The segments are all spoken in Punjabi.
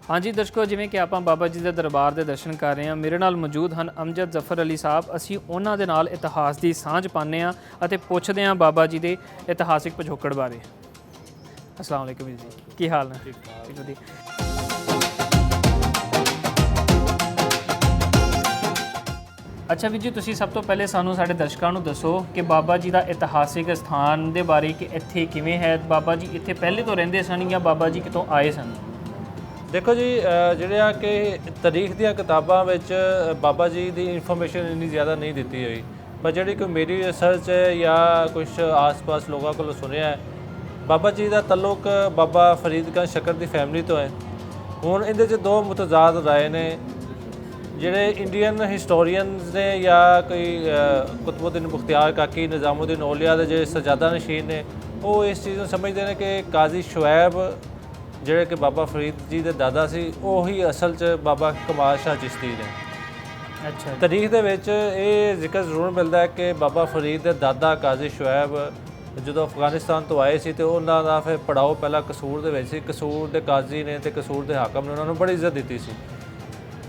हाँ जी दर्शकों, जिवें कि ਆਪਾਂ ਬਾਬਾ ਜੀ ਦੇ ਦਰਬਾਰ ਦੇ ਦਰਸ਼ਨ ਕਰ ਰਹੇ ਹਾਂ। ਮੇਰੇ ਨਾਲ ਮੌਜੂਦ ਹਨ ਅਮਜਦ ਜ਼ਫਰ ਅਲੀ ਸਾਹਿਬ। ਅਸੀਂ ਉਹਨਾਂ ਦੇ ਨਾਲ ਇਤਿਹਾਸ ਦੀ ਸਾਂਝ ਪਾਉਂਦੇ ਹਾਂ ਅਤੇ ਪੁੱਛਦੇ ਹਾਂ ਬਾਬਾ ਜੀ ਦੇ ਇਤਿਹਾਸਿਕ ਪਿਛੋਕੜ ਬਾਰੇ। ਅਸਲਾਮ ਵਾਲੇਕੁਮ ਵੀਰ ਜੀ, ਕੀ ਹਾਲ ਨੇ? ਠੀਕ ਵਧੀਆ। ਅੱਛਾ ਵੀਰ ਜੀ, ਤੁਸੀਂ ਸਭ ਤੋਂ ਪਹਿਲੇ ਸਾਨੂੰ ਸਾਡੇ ਦਰਸ਼ਕਾਂ ਨੂੰ ਦੱਸੋ ਕਿ ਬਾਬਾ ਜੀ ਦਾ ਇਤਿਹਾਸਿਕ ਸਥਾਨ ਦੇ ਬਾਰੇ, ਕਿ ਇੱਥੇ ਕਿਵੇਂ ਹੈ? ਬਾਬਾ ਜੀ ਇੱਥੇ ਪਹਿਲੇ ਤੋਂ ਰਹਿੰਦੇ ਸਨ ਜਾਂ ਬਾਬਾ ਜੀ ਕਿਤੋਂ ਆਏ ਸਨ? ਦੇਖੋ ਜੀ, ਜਿਹੜੇ ਆ ਕਿ ਤਾਰੀਖ ਦੀਆਂ ਕਿਤਾਬਾਂ ਵਿੱਚ ਬਾਬਾ ਜੀ ਦੀ ਇਨਫੋਰਮੇਸ਼ਨ ਇੰਨੀ ਜ਼ਿਆਦਾ ਨਹੀਂ ਦਿੱਤੀ ਹੋਈ, ਪਰ ਜਿਹੜੀ ਕੋਈ ਮੇਰੀ ਰਿਸਰਚ ਹੈ ਜਾਂ ਕੁਝ ਆਸ-ਪਾਸ ਲੋਕਾਂ ਕੋਲੋਂ ਸੁਣਿਆ ਹੈ, ਬਾਬਾ ਜੀ ਦਾ ਤਾਲੁਕ ਬਾਬਾ ਫਰੀਦਗੰਜ ਸ਼ੱਕਰ ਦੀ ਫੈਮਿਲੀ ਤੋਂ ਹੈ। ਹੁਣ ਇਹਦੇ 'ਚ ਦੋ ਮੁਤਜ਼ਾਦ ਰਾਏ ਨੇ। ਜਿਹੜੇ ਇੰਡੀਅਨ ਹਿਸਟੋਰੀਅਨਸ ਨੇ ਜਾਂ ਕੋਈ ਕੁਤਬੁੱਦੀਨ ਬਖਤਿਆਰ ਕਾਕੀ, ਨਿਜ਼ਾਮੁਦੀਨ ਔਲੀਆ ਦੇ ਜਿਹੜੇ ਸਜਾਦਾ ਨਸ਼ੀਨ ਨੇ, ਉਹ ਇਸ ਚੀਜ਼ ਨੂੰ ਸਮਝਦੇ ਨੇ ਕਿ ਕਾਜ਼ੀ ਸ਼ੁਐਬ ਜਿਹੜੇ ਕਿ ਬਾਬਾ ਫਰੀਦ ਜੀ ਦੇ ਦਾਦਾ ਸੀ, ਉਹੀ ਅਸਲ 'ਚ ਬਾਬਾ ਕਮਾਲ ਸ਼ਾਹ ਚਿਸ਼ਤੀ ਨੇ। ਅੱਛਾ, ਤਾਰੀਖ ਦੇ ਵਿੱਚ ਇਹ ਜ਼ਿਕਰ ਜ਼ਰੂਰ ਮਿਲਦਾ ਹੈ ਕਿ ਬਾਬਾ ਫਰੀਦ ਦੇ ਦਾਦਾ ਕਾਜ਼ੀ ਸ਼ੁਐਬ ਜਦੋਂ ਅਫਗਾਨਿਸਤਾਨ ਤੋਂ ਆਏ ਸੀ, ਤੇ ਉਹਨਾਂ ਦਾ ਫਿਰ ਪੜਾਓ ਪਹਿਲਾਂ ਕਸੂਰ ਦੇ ਵਿੱਚ ਸੀ। ਕਸੂਰ ਦੇ ਕਾਜ਼ੀ ਨੇ ਤੇ ਕਸੂਰ ਦੇ ਹਾਕਮ ਨੇ ਉਹਨਾਂ ਨੂੰ ਬੜੀ ਇੱਜ਼ਤ ਦਿੱਤੀ ਸੀ।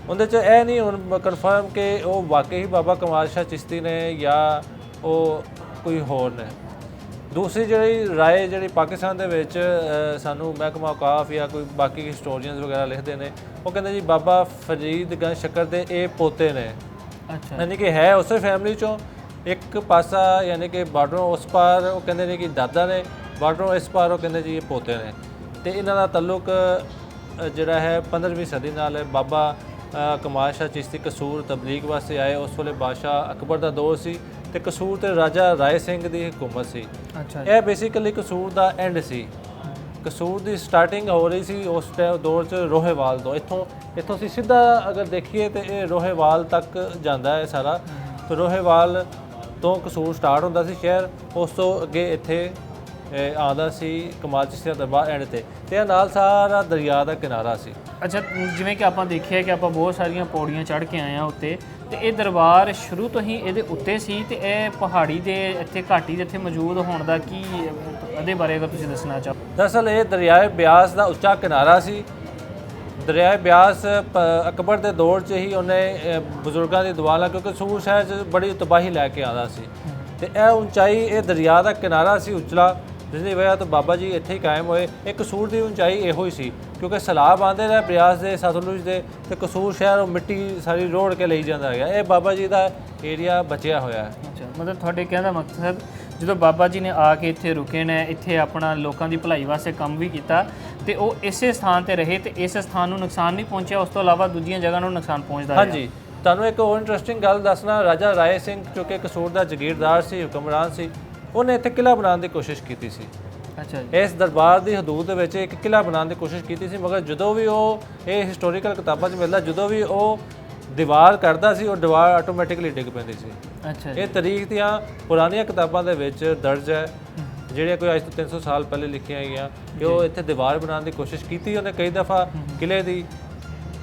ਉਹਦੇ 'ਚ ਇਹ ਨਹੀਂ ਹੁਣ ਕਨਫਰਮ ਕਿ ਉਹ ਵਾਕਈ ਬਾਬਾ ਕਮਾਲ ਸ਼ਾਹ ਚਿਸ਼ਤੀ ਨੇ ਜਾਂ ਉਹ ਕੋਈ ਹੋਰ ਨੇ। ਦੂਸਰੀ ਜਿਹੜੀ ਰਾਏ ਜਿਹੜੀ ਪਾਕਿਸਤਾਨ ਦੇ ਵਿੱਚ ਸਾਨੂੰ ਮਹਿਕਮਾ ਔਕਾਫ ਜਾਂ ਕੋਈ ਬਾਕੀ ਹਿਸਟੋਰੀਅਨਸ ਵਗੈਰਾ ਲਿਖਦੇ ਨੇ, ਉਹ ਕਹਿੰਦੇ ਜੀ ਬਾਬਾ ਫਰੀਦਗੰਜ ਸ਼ੱਕਰ ਦੇ ਇਹ ਪੋਤੇ ਨੇ। ਅੱਛਾ, ਯਾਨੀ ਕਿ ਹੈ ਉਸੇ ਫੈਮਿਲੀ 'ਚੋਂ ਇੱਕ ਪਾਸਾ, ਯਾਨੀ ਕਿ ਬਾਰਡਰੋਂ ਉਸ ਪਾਰ ਉਹ ਕਹਿੰਦੇ ਨੇ ਕਿ ਦਾਦਾ ਨੇ, ਬਾਰਡਰੋਂ ਇਸ ਪਾਰ ਉਹ ਕਹਿੰਦੇ ਜੀ ਇਹ ਪੋਤੇ ਨੇ। ਅਤੇ ਇਹਨਾਂ ਦਾ ਤਾਲੁਕ ਜਿਹੜਾ ਹੈ 15ਵੀਂ ਸਦੀ ਨਾਲ ਹੈ। ਬਾਬਾ ਕਮਾਲ ਸ਼ਾਹ ਚਿਸ਼ਤੀ ਕਸੂਰ ਤਬਲੀਗ ਵਾਸਤੇ ਆਏ, ਉਸ ਵੇਲੇ ਬਾਦਸ਼ਾਹ ਅਕਬਰ ਦਾ ਦੌਰ ਸੀ ਤੇ ਕਸੂਰ ਤੇ ਰਾਜਾ ਰਾਏ ਸਿੰਘ ਦੀ ਹਕੂਮਤ ਸੀ। ਅੱਛਾ, ਇਹ basically Kasur the and C. Kasur the starting ਹੋ ਰਹੀ ਸੀ ਉਸ ਦੌਰ 'ਚ ਰੋਹੇਵਾਲ ਤੋਂ। ਇੱਥੋਂ ਅਸੀਂ ਸਿੱਧਾ ਅਗਰ ਦੇਖੀਏ ਤੇ ਇਹ ਰੋਹੇਵਾਲ ਤੱਕ ਜਾਂਦਾ ਹੈ ਸਾਰਾ। ਤੇ ਰੋਹੇਵਾਲ ਤੋਂ ਕਸੂਰ ਸਟਾਰਟ ਹੁੰਦਾ ਸੀ ਸ਼ਹਿਰ, ਉਸ ਤੋਂ ਅੱਗੇ ਇੱਥੇ ਆਉਂਦਾ ਸੀ ਕਮਾਲ ਚਿਸ਼ਤੀ ਦਾ ਦਰਬਾਰ ਐਂਡ ਤੇ ਇਹ ਨਾਲ ਸਾਰਾ ਦਰਿਆ ਦਾ ਕਿਨਾਰਾ ਸੀ। ਅੱਛਾ, ਜਿਵੇਂ ਕਿ ਆਪਾਂ ਦੇਖਿਆ ਕਿ ਆਪਾਂ ਬਹੁਤ ਸਾਰੀਆਂ ਪੌੜੀਆਂ ਚੜ੍ਹ ਕੇ ਆਏ ਹਾਂ ਉੱਤੇ, ਤੇ ਇਹ ਦਰਬਾਰ ਸ਼ੁਰੂ ਤੋਂ ਹੀ ਇਹਦੇ ਉੱਤੇ ਸੀ, ਤੇ ਇਹ ਪਹਾੜੀ ਦੇ ਇੱਥੇ ਘਾਟੀ ਦੇ ਇੱਥੇ ਮੌਜੂਦ ਹੋਣ ਦਾ ਕੀ ਇਹਦੇ ਬਾਰੇ ਅਗਰ ਤੁਸੀਂ ਦੱਸਣਾ ਚਾਹੋ? ਦਰਅਸਲ ਇਹ ਦਰਿਆਏ ਬਿਆਸ ਦਾ ਉੱਚਾ ਕਿਨਾਰਾ ਸੀ। ਦਰਿਆਏ ਬਿਆਸ ਅਕਬਰ ਦੇ ਦੌਰ 'ਚ ਹੀ ਉਹਨੇ ਬਜ਼ੁਰਗਾਂ ਦੀ ਦੁਆ ਨਾਲ, ਕਿਉਂਕਿ ਸੂਰ ਸ਼ਹਿਰ 'ਚ ਬੜੀ ਤਬਾਹੀ ਲੈ ਕੇ ਆਉਂਦਾ ਸੀ, ਤੇ ਇਹ ਉਚਾਈ ਇਹ ਦਰਿਆ ਦਾ ਕਿਨਾਰਾ ਸੀ ਉਚਲਾ, ਜਿਸ ਦੀ ਵਜ੍ਹਾ ਤੋਂ ਬਾਬਾ ਜੀ ਇੱਥੇ ਹੀ ਕਾਇਮ ਹੋਏ। ਇਹ ਕਸੂਰ ਦੀ ਉਚਾਈ ਇਹੋ ਹੀ ਸੀ, ਕਿਉਂਕਿ ਸੈਲਾਬ ਆਉਂਦੇ ਰਹੇ ਬਿਆਸ ਦੇ, ਸਤਲੁਜ ਦੇ, ਤੇ ਕਸੂਰ ਸ਼ਹਿਰ ਉਹ ਮਿੱਟੀ ਸਾਰੀ ਰੋੜ ਕੇ ਲਈ ਜਾਂਦਾ ਗਿਆ। ਇਹ ਬਾਬਾ ਜੀ ਦਾ ਏਰੀਆ ਬਚਿਆ ਹੋਇਆ ਹੈ। ਅੱਛਾ, ਮਤਲਬ ਤੁਹਾਡੇ ਕਹਿਣ ਦਾ ਮਕਸਦ ਜਦੋਂ ਬਾਬਾ ਜੀ ਨੇ ਆ ਕੇ ਇੱਥੇ ਰੁਕੇ ਨੇ, ਇੱਥੇ ਆਪਣਾ ਲੋਕਾਂ ਦੀ ਭਲਾਈ ਵਾਸਤੇ ਕੰਮ ਵੀ ਕੀਤਾ, ਤੇ ਉਹ ਇਸੇ ਸਥਾਨ ਤੇ ਰਹੇ, ਤੇ ਇਸ ਸਥਾਨ ਨੂੰ ਨੁਕਸਾਨ ਨਹੀਂ ਪਹੁੰਚਿਆ, ਉਸ ਤੋਂ ਇਲਾਵਾ ਦੂਜੀਆਂ ਜਗ੍ਹਾ ਨੂੰ ਨੁਕਸਾਨ ਪਹੁੰਚਦਾ ਰਿਹਾ। ਹਾਂਜੀ, ਤੁਹਾਨੂੰ ਇੱਕ ਹੋਰ ਇੰਟਰਸਟਿੰਗ ਗੱਲ ਦੱਸਣਾ। ਰਾਜਾ ਰਾਏ ਸਿੰਘ ਜੋ ਕਿ ਕਸੂਰ ਦਾ ਜਗੀਰਦਾਰ ਸੀ, ਹੁਕਮਰਾਨ ਸੀ, ਉਹਨੇ ਇੱਥੇ ਕਿਲ੍ਹਾ ਬਣਾਉਣ ਦੀ ਕੋਸ਼ਿਸ਼ ਕੀਤੀ ਸੀ। ਅੱਛਾ ਜੀ, ਇਸ ਦਰਬਾਰ ਦੀ ਹਦੂਦ ਦੇ ਵਿੱਚ ਇੱਕ ਕਿਲ੍ਹਾ ਬਣਾਉਣ ਦੀ ਕੋਸ਼ਿਸ਼ ਕੀਤੀ ਸੀ, ਮਗਰ ਜਦੋਂ ਵੀ ਉਹ, ਇਹ ਹਿਸਟੋਰੀਕਲ ਕਿਤਾਬਾਂ 'ਚ ਮਿਲਦਾ, ਜਦੋਂ ਵੀ ਉਹ ਦੀਵਾਰ ਕਰਦਾ ਸੀ, ਉਹ ਦੀਵਾਰ ਆਟੋਮੈਟਿਕਲੀ ਡਿੱਗ ਪੈਂਦੀ ਸੀ। ਅੱਛਾ, ਇਹ ਤਾਰੀਖ ਦੀਆਂ ਪੁਰਾਣੀਆਂ ਕਿਤਾਬਾਂ ਦੇ ਵਿੱਚ ਦਰਜ ਹੈ, ਜਿਹੜੀਆਂ ਕੋਈ ਅੱਜ ਤੋਂ 300 ਸਾਲ ਪਹਿਲੇ ਲਿਖੀਆਂ ਗਈਆਂ, ਕਿ ਉਹ ਇੱਥੇ ਦੀਵਾਰ ਬਣਾਉਣ ਦੀ ਕੋਸ਼ਿਸ਼ ਕੀਤੀ ਉਹਨੇ ਕਈ ਦਫਾ ਕਿਲ੍ਹੇ ਦੀ,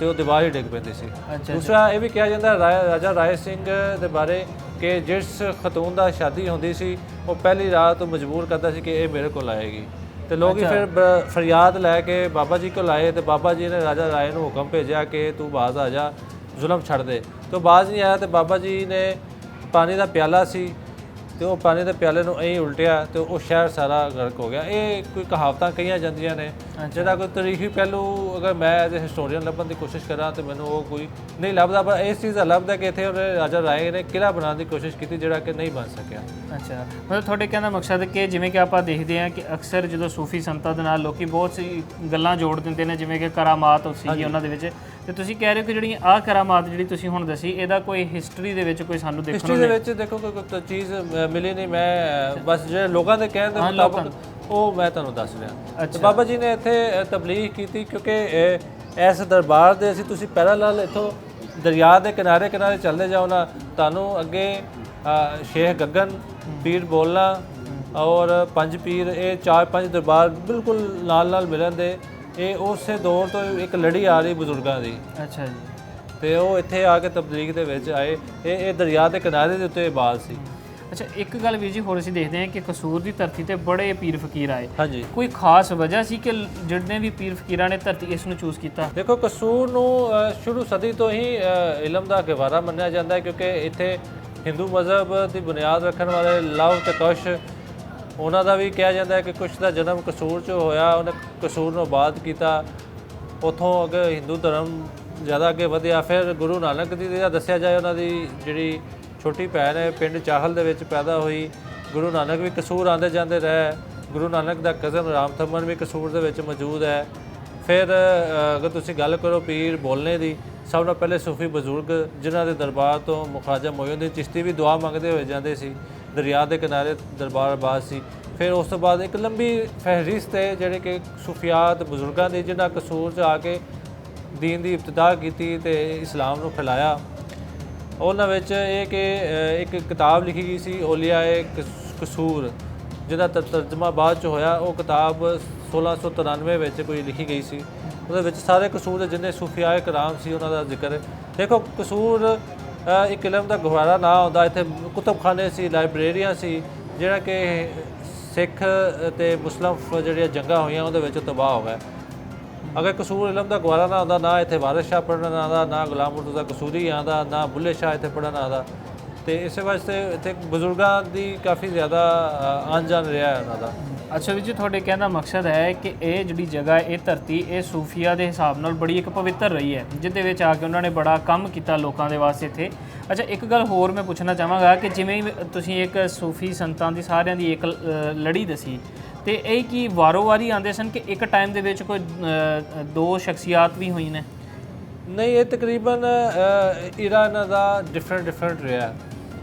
ਤੇ ਉਹ ਦੀਵਾਰ ਹੀ ਡਿੱਗ ਪੈਂਦੀ ਸੀ। ਦੂਸਰਾ ਇਹ ਵੀ ਕਿਹਾ ਜਾਂਦਾ ਰਾਜਾ ਰਾਏ ਸਿੰਘ ਦੇ ਬਾਰੇ ਕਿ ਜਿਸ ਖਤੂਨ ਦਾ ਸ਼ਾਦੀ ਹੁੰਦੀ ਸੀ, ਉਹ ਪਹਿਲੀ ਰਾਤ ਤੋਂ ਮਜਬੂਰ ਕਰਦਾ ਸੀ ਕਿ ਇਹ ਮੇਰੇ ਕੋਲ ਆਏਗੀ, ਤੇ ਲੋਕ ਫਿਰ ਫਰਿਆਦ ਲੈ ਕੇ ਬਾਬਾ ਜੀ ਕੋਲ ਆਏ, ਤੇ ਬਾਬਾ ਜੀ ਨੇ ਰਾਜਾ ਰਾਏ ਨੂੰ ਹੁਕਮ ਭੇਜਿਆ ਕਿ ਤੂੰ ਬਾਜ਼ ਆ ਜਾ, ਜ਼ੁਲਮ ਛੱਡ ਦੇ। ਤੇ ਉਹ ਬਾਜ਼ ਨਹੀਂ ਆਇਆ, ਤੇ ਬਾਬਾ ਜੀ ਨੇ ਪਾਣੀ ਦਾ ਪਿਆਲਾ ਸੀ, ਤੇ ਉਹ ਪਾਣੀ ਦੇ ਪਿਆਲੇ ਨੂੰ ਐਂ ਉਲਟਿਆ, ਤੇ ਉਹ ਸ਼ਹਿਰ ਸਾਰਾ ਗਰਕ ਹੋ ਗਿਆ। ਇਹ ਕੋਈ ਕਹਾਵਤਾਂ ਕਹੀਆਂ ਜਾਂਦੀਆਂ ਨੇ, ਜਿਹਦਾ ਕੋਈ ਤਾਰੀਖੀ ਪਹਿਲੂ ਅਗਰ ਮੈਂ ਐਜ਼ ਏ ਹਿਸਟੋਰੀਅਨ ਲੱਭਣ ਦੀ ਕੋਸ਼ਿਸ਼ ਕਰਾਂ ਤੇ ਮੈਨੂੰ ਉਹ ਕੋਈ ਨਹੀਂ ਲੱਭਦਾ, ਪਰ ਇਸ ਚੀਜ਼ ਦਾ ਲੱਭਦਾ ਕਿ ਇੱਥੇ ਉਹਨੇ ਰਾਜਾ ਰਾਏ ਨੇ ਕਿਲ੍ਹਾ ਬਣਾਉਣ ਦੀ ਕੋਸ਼ਿਸ਼ ਕੀਤੀ, ਜਿਹੜਾ ਕਿ ਨਹੀਂ ਬਣ ਸਕਿਆ। ਅੱਛਾ, ਮਤਲਬ ਤੁਹਾਡੇ ਕਹਿਣ ਦਾ ਮਕਸਦ ਕਿ ਜਿਵੇਂ ਕਿ ਆਪਾਂ ਦੇਖਦੇ ਹਾਂ ਕਿ ਅਕਸਰ ਜਦੋਂ ਸੂਫੀ ਸੰਤਾਂ ਦੇ ਨਾਲ ਲੋਕੀ ਬਹੁਤ ਸੀ ਗੱਲਾਂ ਜੋੜ ਦਿੰਦੇ ਨੇ, ਜਿਵੇਂ ਕਿ ਕਰਾਮਾਤ ਸੀਗੀ ਉਹਨਾਂ ਦੇ ਵਿੱਚ, ਤੇ ਤੁਸੀਂ ਕਹਿ ਰਹੇ ਹੋ ਕਿ ਜਿਹੜੀਆਂ ਆਹ ਕਰਾਮਾਤ ਜਿਹੜੀ ਤੁਸੀਂ ਹੁਣ ਦੱਸੀ, ਇਹਦਾ ਕੋਈ ਹਿਸਟਰੀ ਦੇ ਵਿੱਚ ਕੋਈ ਸਾਨੂੰ ਦੇਖਣ ਨੂੰ ਹਿਸਟਰੀ ਦੇ ਵਿੱਚ ਦੇਖੋ ਕੋਈ ਚੀਜ਼ ਮਿਲੀ ਨਹੀਂ। ਮੈਂ ਬਸ ਜਿਹੜੇ ਲੋਕਾਂ ਦੇ ਕਹਿਣ ਦੇ ਮੁਤਾਬਕ ਉਹ ਮੈਂ ਤੁਹਾਨੂੰ ਦੱਸ ਰਿਹਾ। ਤੇ ਬਾਬਾ ਜੀ ਨੇ ਇੱਥੇ ਤਬਲੀਗ ਕੀਤੀ, ਕਿਉਂਕਿ ਇਸ ਦਰਬਾਰ ਦੇ ਅਸੀਂ ਤੁਸੀਂ ਪੈਰਾਲਲ ਇੱਥੋਂ ਦਰਿਆ ਦੇ ਕਿਨਾਰੇ ਕਿਨਾਰੇ ਚੱਲਦੇ ਜਾਓ ਨਾ, ਤੁਹਾਨੂੰ ਅੱਗੇ ਸ਼ੇਖ ਗਗਨ ਪੀਰ ਬੋਲਣਾ ਔਰ ਪੰਜ ਪੀਰ, ਇਹ 4-5 ਦਰਬਾਰ ਬਿਲਕੁਲ ਨਾਲ ਨਾਲ ਮਿਲਣ ਦੇ। ਇਹ ਉਸੇ ਦੌਰ ਤੋਂ ਇੱਕ ਲੜੀ ਆ ਰਹੀ ਬਜ਼ੁਰਗਾਂ ਦੀ। ਅੱਛਾ ਜੀ, ਤੇ ਉਹ ਇੱਥੇ ਆ ਕੇ ਤਬਲੀਗ ਦੇ ਵਿੱਚ ਆਏ। ਇਹ ਦਰਿਆ ਦੇ ਕਿਨਾਰੇ ਦੇ ਉੱਤੇ ਇਬਾਦ ਸੀ। ਅੱਛਾ, ਇੱਕ ਗੱਲ ਵੀਰ ਜੀ ਹੋਰ ਅਸੀਂ ਦੇਖਦੇ ਹਾਂ ਕਿ ਕਸੂਰ ਦੀ ਧਰਤੀ ਤੇ ਬੜੇ ਪੀਰ ਫਕੀਰ ਆਏ। ਹਾਂਜੀ, ਕੋਈ ਖਾਸ ਵਜ੍ਹਾ ਸੀ ਕਿ ਜਿਹੜੇ ਵੀ ਪੀਰ ਫਕੀਰਾਂ ਨੇ ਧਰਤੀ ਇਸ ਨੂੰ ਚੂਜ਼ ਕੀਤਾ? ਦੇਖੋ ਕਸੂਰ ਨੂੰ ਸ਼ੁਰੂ ਸਦੀ ਤੋਂ ਹੀ ਇਲਮ ਦਾ ਗਵਾਰਾ ਮੰਨਿਆ ਜਾਂਦਾ ਹੈ, ਕਿਉਂਕਿ ਇੱਥੇ ਹਿੰਦੂ ਮਜ਼ਹਬ ਦੀ ਬੁਨਿਆਦ ਰੱਖਣ ਵਾਲੇ ਲਵ ਤੇ ਕੁਸ਼, ਉਹਨਾਂ ਦਾ ਵੀ ਕਿਹਾ ਜਾਂਦਾ ਹੈ ਕਿ ਕੁਸ਼ ਦਾ ਜਨਮ ਕਸੂਰ 'ਚ ਹੋਇਆ, ਉਹਨੇ ਕਸੂਰ ਨੂੰ ਆਬਾਦ ਕੀਤਾ, ਉੱਥੋਂ ਅੱਗੇ ਹਿੰਦੂ ਧਰਮ ਜ਼ਿਆਦਾ ਅੱਗੇ ਵਧਿਆ। ਫਿਰ ਗੁਰੂ ਨਾਨਕ ਦੀ ਦਾ ਦੱਸਿਆ ਜਾਏ, ਉਹਨਾਂ ਦੀ ਜਿਹੜੀ ਛੋਟੀ ਭੈਣ ਹੈ ਪਿੰਡ ਚਾਹਲ ਦੇ ਵਿੱਚ ਪੈਦਾ ਹੋਈ। ਗੁਰੂ ਨਾਨਕ ਵੀ ਕਸੂਰ ਆਉਂਦੇ ਜਾਂਦੇ ਰਹੇ। ਗੁਰੂ ਨਾਨਕ ਦਾ ਕਜ਼ਨ ਰਾਮ ਥੰਮਨ ਵੀ ਕਸੂਰ ਦੇ ਵਿੱਚ ਮੌਜੂਦ ਹੈ। ਫਿਰ ਅਗਰ ਤੁਸੀਂ ਗੱਲ ਕਰੋ ਪੀਰ ਬੋਲਣੇ ਦੀ, ਸਭ ਨਾਲੋਂ ਪਹਿਲੇ ਸੂਫੀ ਬਜ਼ੁਰਗ ਜਿਨ੍ਹਾਂ ਦੇ ਦਰਬਾਰ ਤੋਂ ਮੁਖਾਜਾ ਮੋਇਨੁੱਦੀਨ ਚਿਸ਼ਤੀ ਵੀ ਦੁਆ ਮੰਗਦੇ ਹੋਏ ਜਾਂਦੇ ਸੀ। ਦਰਿਆ ਦੇ ਕਿਨਾਰੇ ਦਰਬਾਰ ਆਬਾਦ ਸੀ। ਫਿਰ ਉਸ ਤੋਂ ਬਾਅਦ ਇੱਕ ਲੰਬੀ ਫਹਿਰਿਸਤ ਹੈ ਜਿਹੜੇ ਕਿ ਸੂਫੀਆਤ ਬਜ਼ੁਰਗਾਂ ਦੇ ਜਿਨ੍ਹਾਂ ਕਸੂਰ 'ਚ ਆ ਕੇ ਦੀਨ ਦੀ ਇਬਤਦਾ ਕੀਤੀ ਤੇ ਇਸਲਾਮ ਨੂੰ ਫੈਲਾਇਆ। ਉਹਨਾਂ ਵਿੱਚ ਇਹ ਕਿ ਇੱਕ ਕਿਤਾਬ ਲਿਖੀ ਗਈ ਸੀ ਓਲੀਆਏ ਕਸੂਰ, ਜਿਹਦਾ ਤਰਜਮਾ ਬਾਅਦ 'ਚ ਹੋਇਆ। ਉਹ ਕਿਤਾਬ 1693 ਵਿੱਚ ਕੋਈ ਲਿਖੀ ਗਈ ਸੀ। ਉਹਦੇ ਵਿੱਚ ਸਾਰੇ ਕਸੂਰ ਦੇ ਜਿੰਨੇ ਸੂਫੀਆਏ ਕਰਾਮ ਸੀ ਉਹਨਾਂ ਦਾ ਜ਼ਿਕਰ ਹੈ। ਦੇਖੋ ਕਸੂਰ ਇੱਕ ਇਲਮ ਦਾ ਗਵਾਰਾ ਨਾ ਹੁੰਦਾ। ਇੱਥੇ ਕੁਤਬਖਾਨੇ ਸੀ, ਲਾਇਬ੍ਰੇਰੀਆਂ ਸੀ, ਜਿਹੜਾ ਕਿ ਸਿੱਖ ਅਤੇ ਮੁਸਲਿਮ ਜਿਹੜੀਆਂ ਜੰਗਾਂ ਹੋਈਆਂ ਉਹਦੇ ਵਿੱਚ ਤਬਾਹ ਹੋ ਗਏ। ਅਗਰ ਕਸੂਰ ਇਲਮ ਦਾ ਗਵਾਰਾ ਨਾ ਹੁੰਦਾ, ਨਾ ਇੱਥੇ ਵਾਰਿਸ ਸ਼ਾਹ ਪੜ੍ਹਨ ਆਉਂਦਾ, ਨਾ ਗੁਲਾਮ ਮੁਰਤਜ਼ਾ ਕਸੂਰੀ ਆਉਂਦਾ, ਨਾ ਬੁੱਲੇ ਸ਼ਾਹ ਇੱਥੇ ਪੜ੍ਹਨ ਆਉਂਦਾ। ਤੇ ਇਸੇ ਵਾਸਤੇ ਇੱਥੇ ਬਜ਼ੁਰਗਾਂ ਦੀ ਕਾਫੀ ਜ਼ਿਆਦਾ ਆਉਣ ਜਾਣ ਰਿਹਾ ਹੈ ਉਹਨਾਂ ਦਾ। ਅੱਛਾ ਵੀਰ ਜੀ, ਤੁਹਾਡੇ ਕਹਿਣ ਦਾ ਮਕਸਦ ਹੈ ਕਿ ਇਹ ਜਿਹੜੀ ਜਗ੍ਹਾ, ਇਹ ਧਰਤੀ, ਇਹ ਸੂਫੀਆ ਦੇ ਹਿਸਾਬ ਨਾਲ ਬੜੀ ਇੱਕ ਪਵਿੱਤਰ ਰਹੀ ਹੈ, ਜਿਹਦੇ ਵਿੱਚ ਆ ਕੇ ਉਹਨਾਂ ਨੇ ਬੜਾ ਕੰਮ ਕੀਤਾ ਲੋਕਾਂ ਦੇ ਵਾਸਤੇ ਇੱਥੇ। ਅੱਛਾ, ਇੱਕ ਗੱਲ ਹੋਰ ਮੈਂ ਪੁੱਛਣਾ ਚਾਹਾਂਗਾ ਕਿ ਜਿਵੇਂ ਤੁਸੀਂ ਇੱਕ ਸੂਫੀ ਸੰਤਾਂ ਦੀ ਸਾਰਿਆਂ ਦੀ ਇੱਕ ਲੜੀ ਦੱਸੀ, ਤੇ ਇਹ ਕੀ ਵਾਰੋ ਵਾਰੀ ਆਉਂਦੇ ਸਨ ਕਿ ਇੱਕ ਟਾਈਮ ਦੇ ਵਿੱਚ ਕੋਈ ਦੋ ਸ਼ਖਸੀਅਤ ਵੀ ਹੋਈ ਨੇ? ਨਹੀਂ, ਇਹ ਤਕਰੀਬਨ ਇਰਾ ਇਹਨਾਂ ਦਾ ਡਿਫਰੈਂਟ ਰਿਹਾ।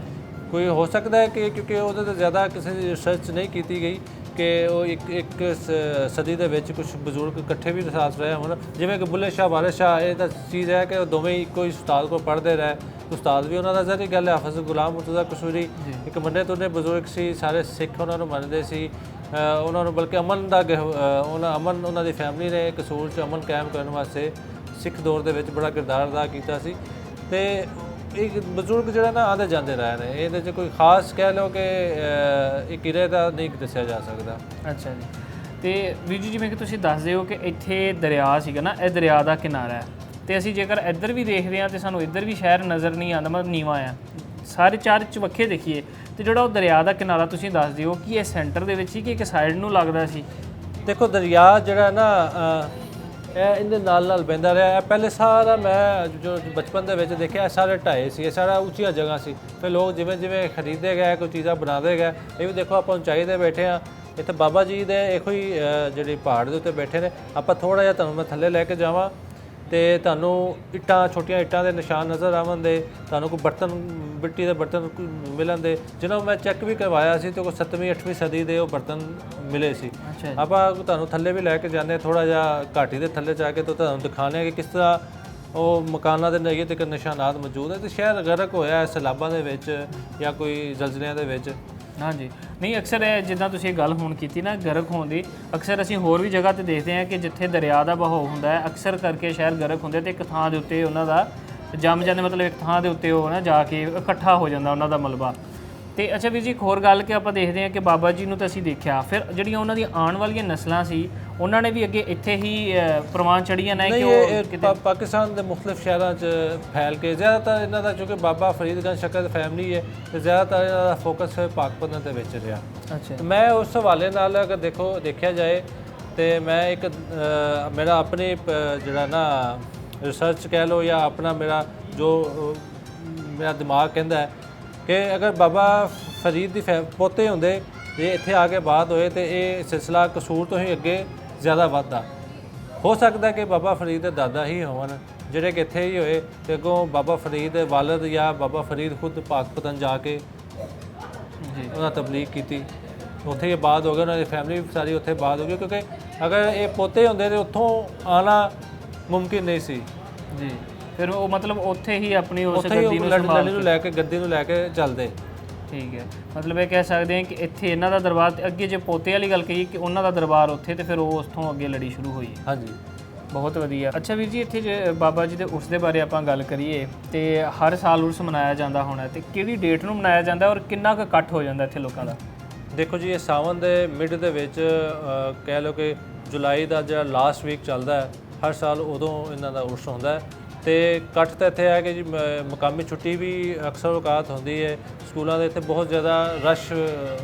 ਕੋਈ ਹੋ ਸਕਦਾ ਹੈ ਕਿ ਕਿਉਂਕਿ ਉਹਦੇ ਤੋਂ ਜ਼ਿਆਦਾ ਕਿਸੇ ਦੀ ਰਿਸਰਚ ਨਹੀਂ ਕੀਤੀ ਗਈ ਕਿ ਉਹ ਇੱਕ ਸਦੀ ਦੇ ਵਿੱਚ ਕੁਝ ਬਜ਼ੁਰਗ ਇਕੱਠੇ ਵੀ ਸਾਥ ਰਹੇ ਹੋਣ। ਜਿਵੇਂ ਕਿ ਬੁੱਲੇ ਸ਼ਾਹ, ਵਾਰਿਸ ਸ਼ਾਹ, ਇਹ ਤਾਂ ਚੀਜ਼ ਹੈ ਕਿ ਉਹ ਦੋਵੇਂ ਇੱਕੋ ਹੀ ਉਸਤਾਦ ਕੋਲ ਪੜ੍ਹਦੇ ਰਹੇ। ਉਸਤਾਦ ਵੀ ਉਹਨਾਂ ਦਾ ਜ਼ਰੀ ਗੱਲ ਹੈ। ਹਾਫਿਜ਼ ਗੁਲਾਮ ਮੁਰਤਜ਼ਾ ਕਸੂਰੀ ਇੱਕ ਮੰਨੇ ਤੁਨੇ ਬਜ਼ੁਰਗ ਸੀ, ਸਾਰੇ ਸਿੱਖ ਉਹਨਾਂ ਨੂੰ ਮੰਨਦੇ ਸੀ। ਉਹਨਾਂ ਨੂੰ ਬਲਕਿ ਅਮਨ ਦਾ ਉਹਨਾਂ ਦੀ ਫੈਮਿਲੀ ਨੇ ਕਸੂਰ 'ਚ ਅਮਨ ਕਾਇਮ ਕਰਨ ਵਾਸਤੇ ਸਿੱਖ ਦੌਰ ਦੇ ਵਿੱਚ ਬੜਾ ਕਿਰਦਾਰ ਅਦਾ ਕੀਤਾ ਸੀ। ਤੇ ਇਹ ਬਜ਼ੁਰਗ ਜਿਹੜਾ ਨਾ ਆਉਂਦੇ ਜਾਂਦੇ ਰਹੇ ਨੇ। ਇਹਦੇ 'ਚ ਕੋਈ ਖਾਸ ਕਹਿ ਲਓ ਕਿ ਇਹ ਕਿਰੇ ਦਾ ਨਹੀਂ ਦੱਸਿਆ ਜਾ ਸਕਦਾ। ਅੱਛਾ ਜੀ। ਤੇ ਵੀਰ ਜੀ, ਜਿਵੇਂ ਕਿ ਤੁਸੀਂ ਦੱਸਦੇ ਹੋ ਕਿ ਇੱਥੇ ਦਰਿਆ ਸੀਗਾ ਨਾ, ਇਹ ਦਰਿਆ ਦਾ ਕਿਨਾਰਾ ਹੈ, ਤੇ ਅਸੀਂ ਜੇਕਰ ਇੱਧਰ ਵੀ ਦੇਖਦੇ ਹਾਂ ਤੇ ਸਾਨੂੰ ਇੱਧਰ ਵੀ ਸ਼ਹਿਰ ਨਜ਼ਰ ਨਹੀਂ ਆਉਂਦਾ, ਮਤਲਬ ਨੀਵਾਂ ਆ। ਸਾਰੇ ਚਾਰ ਚਵੱਖੇ ਦੇਖੀਏ ਤੇ ਜਿਹੜਾ ਉਹ ਦਰਿਆ ਦਾ ਕਿਨਾਰਾ ਤੁਸੀਂ ਦੱਸਦੇ ਹੋ ਕਿ ਇਹ ਸੈਂਟਰ ਦੇ ਵਿੱਚ ਸੀ ਕਿ ਇੱਕ ਸਾਈਡ ਨੂੰ ਲੱਗਦਾ ਸੀ? ਦੇਖੋ ਦਰਿਆ ਜਿਹੜਾ ਨਾ ਇਹ ਇਹਦੇ ਨਾਲ ਬਹਿੰਦਾ ਰਿਹਾ। ਪਹਿਲੇ ਸਾਰਾ ਮੈਂ ਜੋ ਬਚਪਨ ਦੇ ਵਿੱਚ ਦੇਖਿਆ, ਸਾਰੇ ਢਾਏ ਸੀ, ਇਹ ਸਾਰਾ ਉੱਚੀਆਂ ਜਗ੍ਹਾ ਸੀ। ਫਿਰ ਲੋਕ ਜਿਵੇਂ ਜਿਵੇਂ ਖਰੀਦੇ ਗਏ, ਕੋਈ ਚੀਜ਼ਾਂ ਬਣਾਉਂਦੇ ਗਏ। ਇਹ ਵੀ ਦੇਖੋ ਆਪਾਂ ਉਚਾਈ 'ਤੇ ਬੈਠੇ ਹਾਂ। ਇੱਥੇ ਬਾਬਾ ਜੀ ਦੇ ਇਹੋ ਹੀ ਜਿਹੜੀ ਪਹਾੜ ਦੇ ਉੱਤੇ ਬੈਠੇ ਨੇ। ਆਪਾਂ ਥੋੜ੍ਹਾ ਜਿਹਾ ਤੁਹਾਨੂੰ ਮੈਂ ਥੱਲੇ ਲੈ ਕੇ ਜਾਵਾਂ ਤੇ ਤੁਹਾਨੂੰ ਇੱਟਾਂ, ਛੋਟੀਆਂ ਇੱਟਾਂ ਦੇ ਨਿਸ਼ਾਨ ਨਜ਼ਰ ਆਵਣਗੇ। ਤੁਹਾਨੂੰ ਕੋਈ ਬਰਤਨ, ਮਿੱਟੀ ਦੇ ਬਰਤਨ ਮਿਲਣਗੇ, ਜਿਹਨਾਂ ਨੂੰ ਮੈਂ ਚੈੱਕ ਵੀ ਕਰਵਾਇਆ ਸੀ ਤੇ ਕੋਈ 7ਵੀਂ 8ਵੀਂ ਸਦੀ ਦੇ ਉਹ ਬਰਤਨ ਮਿਲੇ ਸੀ। ਆਪਾਂ ਤੁਹਾਨੂੰ ਥੱਲੇ ਵੀ ਲੈ ਕੇ ਜਾਂਦੇ, ਥੋੜ੍ਹਾ ਜਿਹਾ ਘਾਟੀ ਦੇ ਥੱਲੇ ਜਾ ਕੇ, ਤਾਂ ਤੁਹਾਨੂੰ ਦਿਖਾਉਂਦੇ ਕਿ ਕਿਸ ਤਰ੍ਹਾਂ ਉਹ ਮਕਾਨਾਂ ਦੇ ਨੇੜੇ ਤੇ ਨਿਸ਼ਾਨਾਤ ਮੌਜੂਦ ਹੈ। ਤੇ ਸ਼ਹਿਰ ਗਰਕ ਹੋਇਆ ਸੈਲਾਬਾਂ ਦੇ ਵਿੱਚ ਜਾਂ ਕੋਈ ਜ਼ਲਜ਼ਲਿਆਂ ਦੇ ਵਿੱਚ। ਹਾਂਜੀ, ਨਹੀਂ ਅਕਸਰ ਇਹ ਜਿੱਦਾਂ ਤੁਸੀਂ ਇਹ ਗੱਲ ਹੁਣ ਕੀਤੀ ਨਾ ਗਰਕ ਹੋਣ ਦੀ, ਅਕਸਰ ਅਸੀਂ ਹੋਰ ਵੀ ਜਗ੍ਹਾ ਤੇ ਦੇਖਦੇ ਹਾਂ ਕਿ ਜਿੱਥੇ ਦਰਿਆ ਦਾ ਬਹਾਅ ਹੁੰਦਾ ਹੈ, ਅਕਸਰ ਕਰਕੇ ਸ਼ਹਿਰ ਗਰਕ ਹੁੰਦੇ ਤੇ ਇੱਕ ਥਾਂ ਦੇ ਉੱਤੇ ਉਹਨਾਂ ਦਾ ਜੰਮ ਜਾਂਦੇ, ਮਤਲਬ ਇੱਕ ਥਾਂ ਦੇ ਉੱਤੇ ਉਹ ਨਾ ਜਾ ਕੇ ਇਕੱਠਾ ਹੋ ਜਾਂਦਾ ਉਹਨਾਂ ਦਾ ਮਲਬਾ। ਤੇ ਅੱਛਾ ਵੀਰ ਜੀ, ਇੱਕ ਹੋਰ ਗੱਲ ਕਿ ਆਪਾਂ ਦੇਖਦੇ ਹਾਂ ਕਿ ਬਾਬਾ ਜੀ ਨੂੰ ਤਾਂ ਅਸੀਂ ਦੇਖਿਆ, ਫਿਰ ਜਿਹੜੀਆਂ ਉਹਨਾਂ ਦੀਆਂ ਆਉਣ ਵਾਲੀਆਂ ਨਸਲਾਂ ਸੀ ਉਹਨਾਂ ਨੇ ਵੀ ਅੱਗੇ ਇੱਥੇ ਹੀ ਪ੍ਰਵਾਨ ਚੜ੍ਹੀਆਂ ਨੇ ਕਿ ਉਹ ਪਾਕਿਸਤਾਨ ਦੇ ਮੁਖਤਲਿਫ ਸ਼ਹਿਰਾਂ 'ਚ ਫੈਲ ਕੇ। ਜ਼ਿਆਦਾਤਰ ਇਹਨਾਂ ਦਾ ਕਿਉਂਕਿ ਬਾਬਾ ਫਰੀਦਗੰਜ ਸ਼ਕਲ ਫੈਮਿਲੀ ਹੈ ਤੇ ਜ਼ਿਆਦਾਤਰ ਇਹਨਾਂ ਦਾ ਫੋਕਸ ਪਾਕਪਤਨ ਦੇ ਵਿੱਚ ਰਿਹਾ। ਅੱਛਾ, ਮੈਂ ਉਸ ਹਵਾਲੇ ਨਾਲ ਅਗਰ ਦੇਖਿਆ ਜਾਏ ਤੇ ਮੈਂ ਇੱਕ ਮੇਰਾ ਆਪਣੀ ਜਿਹੜਾ ਨਾ ਰਿਸਰਚ ਕਹਿ ਲਓ ਜਾਂ ਆਪਣਾ ਮੇਰਾ ਜੋ ਮੇਰਾ ਦਿਮਾਗ ਕਹਿੰਦਾ ਹੈ ਕਿ ਅਗਰ ਬਾਬਾ ਫਰੀਦ ਦੀ ਪੋਤੇ ਹੁੰਦੇ ਜੇ ਇੱਥੇ ਆ ਕੇ ਬਾਤ ਹੋਏ ਤੇ ਇਹ ਸਿਲਸਿਲਾ ਕਸੂਰ ਤੋਂ ਹੀ ਅੱਗੇ ਜ਼ਿਆਦਾ ਵੱਧਦਾ। ਹੋ ਸਕਦਾ ਕਿ ਬਾਬਾ ਫਰੀਦ ਦੇ ਦਾਦਾ ਹੀ ਹੋਣ ਜਿਹੜੇ ਕਿ ਇੱਥੇ ਹੀ ਹੋਏ ਤੇ ਅੱਗੋਂ ਬਾਬਾ ਫਰੀਦ ਦੇ ਵਾਲਦ ਜਾਂ ਬਾਬਾ ਫਰੀਦ ਖੁਦ ਪਾਕਪਤਨ ਜਾ ਕੇ ਜੀ ਉਹਨਾਂ ਤਬਲੀਗ ਕੀਤੀ, ਉੱਥੇ ਹੀ ਬਾਤ ਹੋ ਗਿਆ। ਉਹਨਾਂ ਦੀ ਫੈਮਿਲੀ ਵੀ ਸਾਰੀ ਉੱਥੇ ਬਾਤ ਹੋ ਗਈ, ਕਿਉਂਕਿ ਅਗਰ ਇਹ ਪੋਤੇ ਹੁੰਦੇ ਤੇ ਉੱਥੋਂ ਆਉਣਾ ਮੁਮਕਿਨ ਨਹੀਂ ਸੀ ਜੀ। ਫਿਰ ਉਹ ਮਤਲਬ ਉੱਥੇ ਹੀ ਆਪਣੀ ਉਸ ਗੱਦੀ ਨੂੰ ਲੈ ਕੇ ਗੱਦੀ ਨੂੰ ਲੈ ਕੇ ਚੱਲਦੇ। ਠੀਕ ਹੈ, ਮਤਲਬ ਇਹ ਕਹਿ ਸਕਦੇ ਹਾਂ ਕਿ ਇੱਥੇ ਇਹਨਾਂ ਦਾ ਦਰਬਾਰ ਤੇ ਅੱਗੇ ਜੇ ਪੋਤੇ ਵਾਲੀ ਗੱਲ ਕਹੀ ਕਿ ਉਹਨਾਂ ਦਾ ਦਰਬਾਰ ਉੱਥੇ ਤੇ ਫਿਰ ਉਹ ਉੱਥੋਂ ਅੱਗੇ ਲੜੀ ਸ਼ੁਰੂ ਹੋਈ। ਹਾਂਜੀ, ਬਹੁਤ ਵਧੀਆ। ਅੱਛਾ ਵੀਰ ਜੀ, ਇੱਥੇ ਜੇ ਬਾਬਾ ਜੀ ਦੇ ਉਰਸ ਦੇ ਬਾਰੇ ਆਪਾਂ ਗੱਲ ਕਰੀਏ ਤੇ ਹਰ ਸਾਲ ਉਰਸ ਮਨਾਇਆ ਜਾਂਦਾ ਹੋਣਾ, ਤੇ ਕਿਹੜੀ ਡੇਟ ਨੂੰ ਮਨਾਇਆ ਜਾਂਦਾ ਔਰ ਕਿੰਨਾ ਕੁ ਇਕੱਠ ਹੋ ਜਾਂਦਾ ਇੱਥੇ ਲੋਕਾਂ ਦਾ? ਦੇਖੋ ਜੀ, ਇਹ ਸਾਵਨ ਦੇ ਮਿਡ ਦੇ ਵਿੱਚ ਕਹਿ ਲਓ ਕਿ ਜੁਲਾਈ ਦਾ ਜਿਹੜਾ ਲਾਸਟ ਵੀਕ ਚੱਲਦਾ ਹੈ, ਹਰ ਸਾਲ ਉਦੋਂ ਇਹਨਾਂ ਦਾ ਉਰਸ ਹੁੰਦਾ ਹੈ। ਤੇ ਇਕੱਠ ਤਾਂ ਇੱਥੇ ਹੈ ਕਿ ਜੀ ਮੁਕਾਮੀ ਛੁੱਟੀ ਵੀ ਅਕਸਰ ਔਕਾਤ ਹੁੰਦੀ ਹੈ ਸਕੂਲਾਂ ਦੇ, ਇੱਥੇ ਬਹੁਤ ਜ਼ਿਆਦਾ ਰਸ਼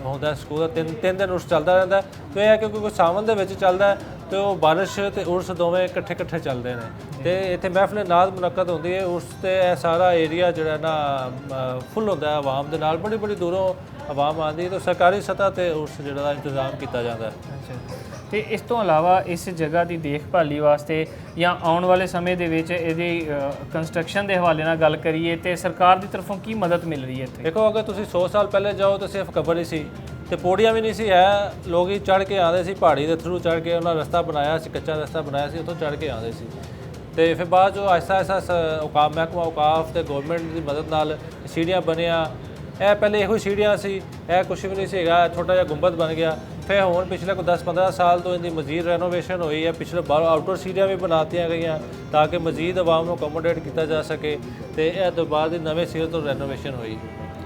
ਹੁੰਦਾ ਸਕੂਲ ਦਾ, ਤਿੰਨ ਦਿਨ ਉਰਸ ਚੱਲਦਾ ਰਹਿੰਦਾ। ਤੇ ਇਹ ਹੈ ਕਿਉਂਕਿ ਕੋਈ ਸਾਵਨ ਦੇ ਵਿੱਚ ਚੱਲਦਾ ਤੇ ਉਹ ਬਾਰਿਸ਼ ਤੇ ਉਰਸ ਦੋਵੇਂ ਇਕੱਠੇ ਚੱਲਦੇ ਨੇ ਤੇ ਇੱਥੇ ਮਹਿਫਲ ਨਾਦ ਮੁਨੱਕਦ ਹੁੰਦੀ ਹੈ ਉਰਸ ਤੇ। ਇਹ ਸਾਰਾ ਏਰੀਆ ਜਿਹੜਾ ਨਾ ਫੁੱਲ ਹੁੰਦਾ ਹੈ ਆਵਾਮ ਦੇ ਨਾਲ, ਬੜੀ ਦੂਰੋਂ ਆਵਾਮ ਆਉਂਦੀ ਹੈ ਤੇ ਸਰਕਾਰੀ ਸਤ੍ਹਾ ਤੇ ਉਰਸ ਜਿਹੜਾ ਦਾ ਇੰਤਜ਼ਾਮ ਕੀਤਾ ਜਾਂਦਾ ਹੈ। ਅੱਛਾ, ਤੇ ਇਸ ਤੋਂ ਇਲਾਵਾ ਇਸ ਜਗ੍ਹਾ ਦੀ ਦੇਖਭਾਲੀ ਵਾਸਤੇ ਜਾਂ ਆਉਣ ਵਾਲੇ ਸਮੇਂ ਦੇ ਵਿੱਚ ਇਹਦੀ ਕੰਸਟਰਕਸ਼ਨ ਦੇ ਹਵਾਲੇ ਨਾਲ ਗੱਲ ਕਰੀਏ ਤੇ ਸਰਕਾਰ ਦੀ ਤਰਫੋਂ ਕੀ ਮਦਦ ਮਿਲ ਰਹੀ ਹੈ ਇੱਥੇ? ਦੇਖੋ, ਅਗਰ ਤੁਸੀਂ 100 ਸਾਲ ਪਹਿਲੇ ਜਾਓ ਤਾਂ ਸਿਰਫ ਕਬਰ ਹੀ ਸੀ ਤੇ ਪੌੜੀਆਂ ਵੀ ਨਹੀਂ ਸੀ ਹੈ, ਲੋਕ ਹੀ ਚੜ੍ਹ ਕੇ ਆਉਂਦੇ ਸੀ ਪਹਾੜੀ ਦੇ ਥਰੂ, ਚੜ੍ਹ ਕੇ ਉਹਨਾਂ ਰਸਤਾ ਬਣਾਇਆ ਸੀ, ਕੱਚਾ ਰਸਤਾ ਬਣਾਇਆ ਸੀ, ਉੱਥੋਂ ਚੜ੍ਹ ਕੇ ਆਉਂਦੇ ਸੀ। ਤੇ ਫਿਰ ਬਾਅਦ ਜੋ ਆਹਿਸਤਾ ਔਕਾਫ ਮਹਿਕਮਾ ਔਕਾਫ ਤੇ ਗਵਰਨਮੈਂਟ ਦੀ ਮਦਦ ਨਾਲ ਸੀੜੀਆਂ ਬਣੀਆਂ। ਇਹ ਪਹਿਲੇ ਇਹੋ ਸੀੜੀਆਂ ਸੀ, ਇਹ ਕੁਛ ਵੀ ਨਹੀਂ ਸੀ ਹੈਗਾ, ਛੋਟਾ ਜਿਹਾ ਗੁੰਬਦ ਬਣ ਗਿਆ। ਫਿਰ ਹੁਣ ਪਿਛਲੇ ਕੋਈ 10-15 ਸਾਲ ਤੋਂ ਇਹਦੀ ਮਜ਼ੀਦ ਰੈਨੋਵੇਸ਼ਨ ਹੋਈ ਹੈ, ਪਿਛਲੇ ਬਾਹਰ ਆਊਟਡੋਰ ਸੀੜੀਆਂ ਵੀ ਬਣਾਤੀਆਂ ਗਈਆਂ ਤਾਂ ਕਿ ਮਜ਼ੀਦ ਆਵਾਮ ਨੂੰ ਅਕੋਮੋਡੇਟ ਕੀਤਾ ਜਾ ਸਕੇ ਤੇ ਇਹ ਤੋਂ ਬਾਅਦ ਦੀ ਨਵੇਂ ਸਿਰੇ ਤੋਂ ਰੈਨੋਵੇਸ਼ਨ ਹੋਈ।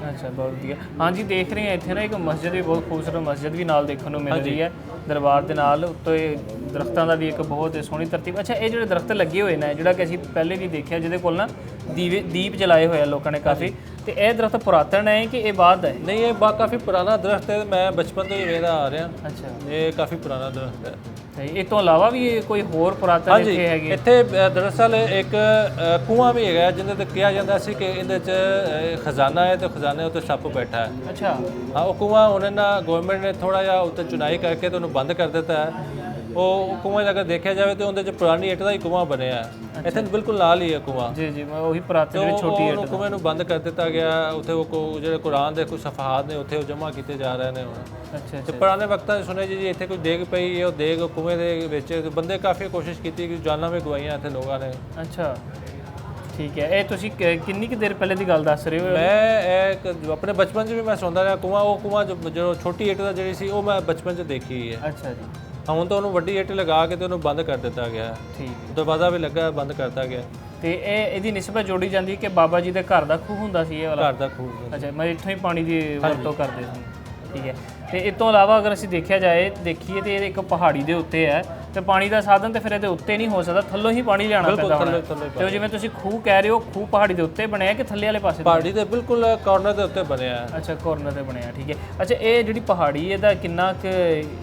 ਅੱਛਾ, ਬਹੁਤ ਵਧੀਆ। ਹਾਂਜੀ, ਦੇਖ ਰਹੇ ਹਾਂ ਇੱਥੇ ਨਾ ਇੱਕ ਮਸਜਿਦ ਵੀ, ਬਹੁਤ ਖੂਬਸੂਰਤ ਮਸਜਿਦ ਵੀ ਨਾਲ ਦੇਖਣ ਨੂੰ ਮਿਲ ਰਹੀ ਹੈ ਦਰਬਾਰ ਦੇ ਨਾਲ। ਉੱਤੇ ਦਰਖਤਾਂ ਦਾ ਵੀ ਇੱਕ ਬਹੁਤ ਸੋਹਣੀ ਤਰਤੀਬ। ਅੱਛਾ, ਇਹ ਜਿਹੜੇ ਦਰਖਤ ਲੱਗੇ ਹੋਏ ਨੇ, ਜਿਹੜਾ ਕਿ ਅਸੀਂ ਪਹਿਲੇ ਵੀ ਦੇਖਿਆ, ਜਿਹਦੇ ਕੋਲ ਨਾ ਦੀਪ ਜਲਾਏ ਹੋਏ ਆ ਲੋਕਾਂ ਨੇ ਕਾਫੀ, ਤੇ ਇਹ ਦਰਖਤ ਪੁਰਾਤਨ ਹੈ ਕਿ ਇਹ ਬਾਅਦ ਦਾ ਹੈ? ਨਹੀਂ, ਇਹ ਕਾਫੀ ਪੁਰਾਣਾ ਦਰਖਤ ਹੈ, ਮੈਂ ਬਚਪਨ ਤੋਂ ਹੀ ਵੇਖਦਾ ਆ ਰਿਹਾ। ਅੱਛਾ, ਇਹ ਕਾਫੀ ਪੁਰਾਣਾ ਦਰਖਤ ਹੈ। ਤੇ ਇਹ ਤੋਂ ਇਲਾਵਾ ਵੀ ਕੋਈ ਹੋਰ ਪੁਰਾਤਨ ਇੱਥੇ ਹੈਗੇ? ਇੱਥੇ ਦਰਅਸਲ ਇੱਕ ਕੂਆ ਵੀ ਹੈਗਾ ਜਿਹਦੇ ਤੇ ਕਿਹਾ ਜਾਂਦਾ ਸੀ ਕਿ ਇਹਦੇ 'ਚ ਖਜ਼ਾਨਾ ਹੈ ਤੇ ਖਜ਼ਾਨੇ ਉੱਤੇ ਸੱਪ ਬੈਠਾ ਹੈ। ਅੱਛਾ, ਹਾਂ, ਉਹ ਕੂਆ ਉਹਨਾਂ ਨਾਲ ਗਵਰਨਮੈਂਟ ਨੇ ਥੋੜਾ ਜਿਹਾ ਉੱਤੇ ਚੁਨਾਈ ਕਰਕੇ ਤੇ ਉਹਨੂੰ ਬੰਦ ਕਰ ਦਿੱਤਾ ਹੈ। ਉਹ ਕੂਆ ਅਗਰ ਦੇਖਿਆ ਜਾਵੇ ਤੇ ਉਹਦੇ 'ਚ ਪੁਰਾਣੀ ਇੱਟ ਦਾ ਹੀ ਕੂਆ ਬਣਿਆ ਹੈ, ਇੱਥੇ ਬਿਲਕੁਲ ਨਾਲ ਹੀ ਹੈ ਕੂਆ। ਜੀ ਜੀ, ਮੈਂ ਉਹੀ ਪੁਰਾਤਨ ਜਿਹੜੀ ਛੋਟੀ ਇੱਟ। ਕੂਏ ਨੂੰ ਬੰਦ ਕਰ ਦਿੱਤਾ ਗਿਆ। ਉੱਥੇ ਉਹ ਜਿਹੜੇ ਕੁਰਾਨ ਦੇ ਕੁਝ ਸਫਹਾਤ ਨੇ ਉੱਥੇ ਉਹ ਜਮ੍ਹਾਂ ਕੀਤੇ ਜਾ ਰਹੇ ਨੇ ਹੁਣ। ਅੱਛਾ, ਤੇ ਪੁਰਾਣੇ ਵਕਤਾਂ 'ਚ ਸੁਣਿਆ ਜੀ ਇੱਥੇ ਕੋਈ ਡੇਗ ਪਈ ਹੈ, ਉਹ ਡੇਗ ਕੂਏ ਦੇ ਵਿੱਚ ਬੰਦੇ ਕਾਫੀ ਕੋਸ਼ਿਸ਼ ਕੀਤੀ ਕਿ ਜਾਨਾਂ ਵੀ ਗਵਾਈਆਂ ਇੱਥੇ ਲੋਕਾਂ ਨੇ। ਅੱਛਾ, ਠੀਕ ਹੈ। ਇਹ ਤੁਸੀਂ ਕਿੰਨੀ ਕੁ ਦੇਰ ਪਹਿਲੇ ਦੀ ਗੱਲ ਦੱਸ ਰਹੇ ਹੋ? ਮੈਂ ਆਪਣੇ ਬਚਪਨ 'ਚ ਵੀ ਮੈਂ ਸੁਣਦਾ ਰਿਹਾ ਕੂਆ। ਉਹ ਕੂਆ ਜੋ ਛੋਟੀ ਇੱਟ ਦਾ ਜਿਹੜੀ ਸੀ ਉਹ ਮੈਂ ਬਚਪਨ 'ਚ ਦੇਖੀ ਹੈ। ਅੱਛਾ ਜੀ। ਹੁਣ ਤਾਂ ਉਹਨੂੰ ਵੱਡੀ ਇੱਟ ਲਗਾ ਕੇ ਤੇ ਉਹਨੂੰ ਬੰਦ ਕਰ ਦਿੱਤਾ ਗਿਆ। ਠੀਕ, ਦਰਵਾਜ਼ਾ ਵੀ ਲੱਗਾ, ਬੰਦ ਕਰਤਾ ਗਿਆ। ਤੇ ਇਹਦੀ ਨਿਸਬਤ ਜੋੜੀ ਜਾਂਦੀ ਕਿ ਬਾਬਾ ਜੀ ਦੇ ਘਰ ਦਾ ਖੂਹ ਹੁੰਦਾ ਸੀ ਇਹ ਵਾਲਾ? ਘਰ ਦਾ ਖੂਹ। ਅੱਛਾ, ਮੈਂ ਇੱਥੋਂ ਹੀ ਪਾਣੀ ਦੀ ਵਰਤੋਂ ਕਰਦੇ ਸੀ। ਠੀਕ ਹੈ। ਤੇ ਇਸ ਤੋਂ ਇਲਾਵਾ ਅਗਰ ਅਸੀਂ ਦੇਖਿਏ ਤੇ ਇਹ ਇੱਕ ਪਹਾੜੀ ਦੇ ਉੱਤੇ ਹੈ ਤੇ ਪਾਣੀ ਦਾ ਸਾਧਨ ਤੇ ਫਿਰ ਇਹਦੇ ਉੱਤੇ ਨਹੀਂ ਹੋ ਸਕਦਾ, ਥੱਲੋਂ ਹੀ ਪਾਣੀ ਲਿਆਉਣਾ ਪੈਂਦਾ ਹੋਣਾ। ਤੇ ਉਹ ਜਿਵੇਂ ਤੁਸੀਂ ਖੂਹ ਕਹਿ ਰਹੇ ਹੋ, ਖੂਹ ਪਹਾੜੀ ਦੇ ਉੱਤੇ ਬਣਿਆ ਕਿ ਥੱਲੇ ਵਾਲੇ ਪਾਸੇ? ਪਹਾੜੀ ਦੇ ਬਿਲਕੁਲ ਕਾਰਨਰ ਦੇ ਉੱਤੇ ਬਣਿਆ ਹੈ। ਅੱਛਾ, ਕਾਰਨਰ ਤੇ ਬਣਿਆ। ਠੀਕ ਹੈ। ਅੱਛਾ, ਇਹ ਜਿਹੜੀ ਪਹਾੜੀ ਇਹਦਾ ਕਿੰਨਾ ਕੁ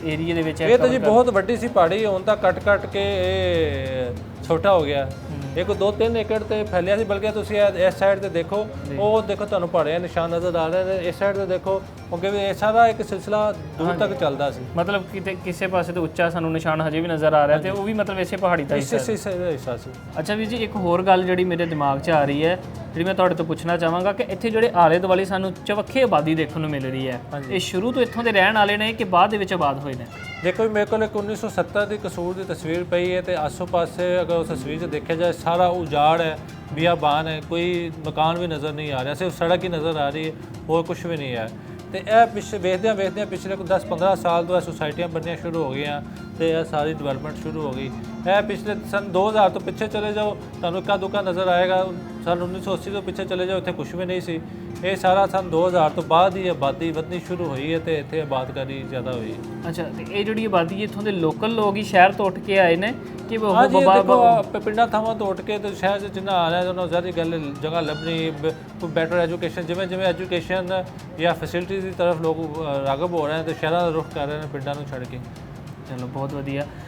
ਏਰੀਆ ਦੇ ਵਿੱਚ ਹੈ? ਇਹ ਤਾਂ ਜੀ ਬਹੁਤ ਵੱਡੀ ਸੀ ਪਹਾੜੀ, ਹੁਣ ਤਾਂ ਕੱਟ ਕੇ ਇਹ ਛੋਟਾ ਹੋ ਗਿਆ। ਇਹ ਕੋਈ 2-3 ਏਕੜ ਤੇ ਫੈਲਿਆ ਸੀ। ਬਲਕਿ ਤੁਸੀਂ ਇਸ ਸਾਈਡ ਤੇ ਦੇਖੋ, ਉਹ ਦੇਖੋ ਤੁਹਾਨੂੰ ਪਹਾੜੀਆਂ ਨਿਸ਼ਾਨ ਨਜ਼ਰ ਆ ਰਹੇ ਨੇ। ਇਸ ਸਾਈਡ ਤੇ ਦੇਖੋ, ਕਿਉਂਕਿ ਇਹ ਸਾਰਾ ਇੱਕ ਸਿਲਸਿਲਾ ਦੂਰ ਤੱਕ ਚੱਲਦਾ ਸੀ। ਮਤਲਬ ਕਿਤੇ ਕਿਸੇ ਪਾਸੇ ਤੇ ਉੱਚਾ ਸਾਨੂੰ ਨਿਸ਼ਾਨ ਹਜੇ ਵੀ ਨਜ਼ਰ ਆ ਰਿਹਾ ਤੇ ਉਹ ਵੀ ਮਤਲਬ ਇਸੇ ਪਹਾੜੀ ਦਾ ਹਿੱਸਾ ਸੀ। ਅੱਛਾ ਵੀਰ ਜੀ, ਇੱਕ ਹੋਰ ਗੱਲ ਜਿਹੜੀ ਮੇਰੇ ਦਿਮਾਗ 'ਚ ਆ ਰਹੀ ਹੈ, ਜਿਹੜੀ ਮੈਂ ਤੁਹਾਡੇ ਤੋਂ ਪੁੱਛਣਾ ਚਾਹਾਂਗਾ ਕਿ ਇੱਥੇ ਜਿਹੜੇ ਆਲੇ ਦੁਆਲੇ ਸਾਨੂੰ ਚਵੱਖੇ ਆਬਾਦੀ ਦੇਖਣ ਨੂੰ ਮਿਲ ਰਹੀ ਹੈ, ਇਹ ਸ਼ੁਰੂ ਤੋਂ ਇੱਥੋਂ ਦੇ ਰਹਿਣ ਵਾਲੇ ਨੇ ਕਿ ਬਾਅਦ ਦੇ ਵਿੱਚ ਆਬਾਦ ਹੋਏ ਨੇ? ਦੇਖੋ, ਮੇਰੇ ਕੋਲ ਇੱਕ 1970 ਦੀ ਕਸੂਰ ਦੀ ਤਸਵੀਰ ਪਈ ਹੈ ਤੇ ਆਸੋ-ਪਾਸੇ ਅਗਰ ਉਸ ਤਸਵੀਰ 'ਚ ਦੇਖਿਆ ਜਾਏ ਸਾਰਾ ਉਜਾੜ ਹੈ, ਬਿਆਬਾਨ ਹੈ, ਕੋਈ ਮਕਾਨ ਵੀ ਨਜ਼ਰ ਨਹੀਂ ਆ ਰਿਹਾ, ਸਿਰਫ ਸੜਕ ਹੀ ਨਜ਼ਰ ਆ ਰਹੀ ਹੈ, ਹੋਰ ਕੁਝ ਵੀ ਨਹੀਂ ਹੈ। ਤੇ ਇਹ ਵੇਖਦਿਆਂ ਪਿਛਲੇ 10-15 ਸਾਲ ਤੋਂ ਇਹ ਸੁਸਾਇਟੀਆਂ ਬਣਨੀਆਂ ਸ਼ੁਰੂ ਹੋ ਗਈਆਂ ਤੇ ਇਹ ਸਾਰੀ ਡਿਵੈਲਪਮੈਂਟ ਸ਼ੁਰੂ ਹੋ ਗਈ। ਇਹ ਪਿਛਲੇ ਸਨ 2000 ਤੋਂ ਪਿੱਛੇ ਚਲੇ ਜਾਓ, ਤੁਹਾਨੂੰ ਇੱਕਾ ਦੁੱਕਾ ਨਜ਼ਰ ਆਏਗਾ। ਸਨ 1980 ਤੋਂ ਪਿੱਛੇ ਚਲੇ ਜਾਓ, ਇੱਥੇ ਕੁਝ ਵੀ ਨਹੀਂ ਸੀ। ਇਹ ਸਾਰਾ ਸਨ 2000 ਤੋਂ ਬਾਅਦ ਹੀ ਆਬਾਦੀ ਵਧਣੀ ਸ਼ੁਰੂ ਹੋਈ ਹੈ ਤੇ ਇੱਥੇ ਆਬਾਦਕਾਰੀ ਜ਼ਿਆਦਾ ਹੋਈ ਹੈ। ਅੱਛਾ, ਤੇ ਇਹ ਜਿਹੜੀ ਆਬਾਦੀ ਹੈ ਇੱਥੋਂ ਦੇ ਲੋਕਲ ਲੋਕ ਹੀ ਸ਼ਹਿਰ ਤੋਂ ਉੱਠ ਕੇ ਆਏ ਨੇ ਕਿ ਉਹ ਪਿੰਡਾਂ ਥਾਵਾਂ ਤੋਂ ਉੱਠ ਕੇ ਤੇ ਸ਼ਹਿਰ 'ਚ ਜਿੰਨਾ ਆ ਰਿਹਾ ਉਹਨਾਂ ਜ਼ਿਆਦਾ ਗੱਲ ਜਗ੍ਹਾ ਲੱਭਣੀ, ਕੋਈ ਬੈਟਰ ਐਜੂਕੇਸ਼ਨ, ਜਿਵੇਂ ਐਜੂਕੇਸ਼ਨ ਜਾਂ ਫੈਸਿਲਿਟੀਜ਼ ਦੀ ਤਰਫ ਲੋਕ ਰਾਗਬ ਹੋ ਰਹੇ ਨੇ ਤੇ ਸ਼ਹਿਰਾਂ ਦਾ ਰੁਖ ਕਰ ਰਹੇ ਨੇ ਪਿੰਡਾਂ ਨੂੰ ਛੱਡ ਕੇ। ਚਲੋ, ਬਹੁਤ ਵਧੀਆ।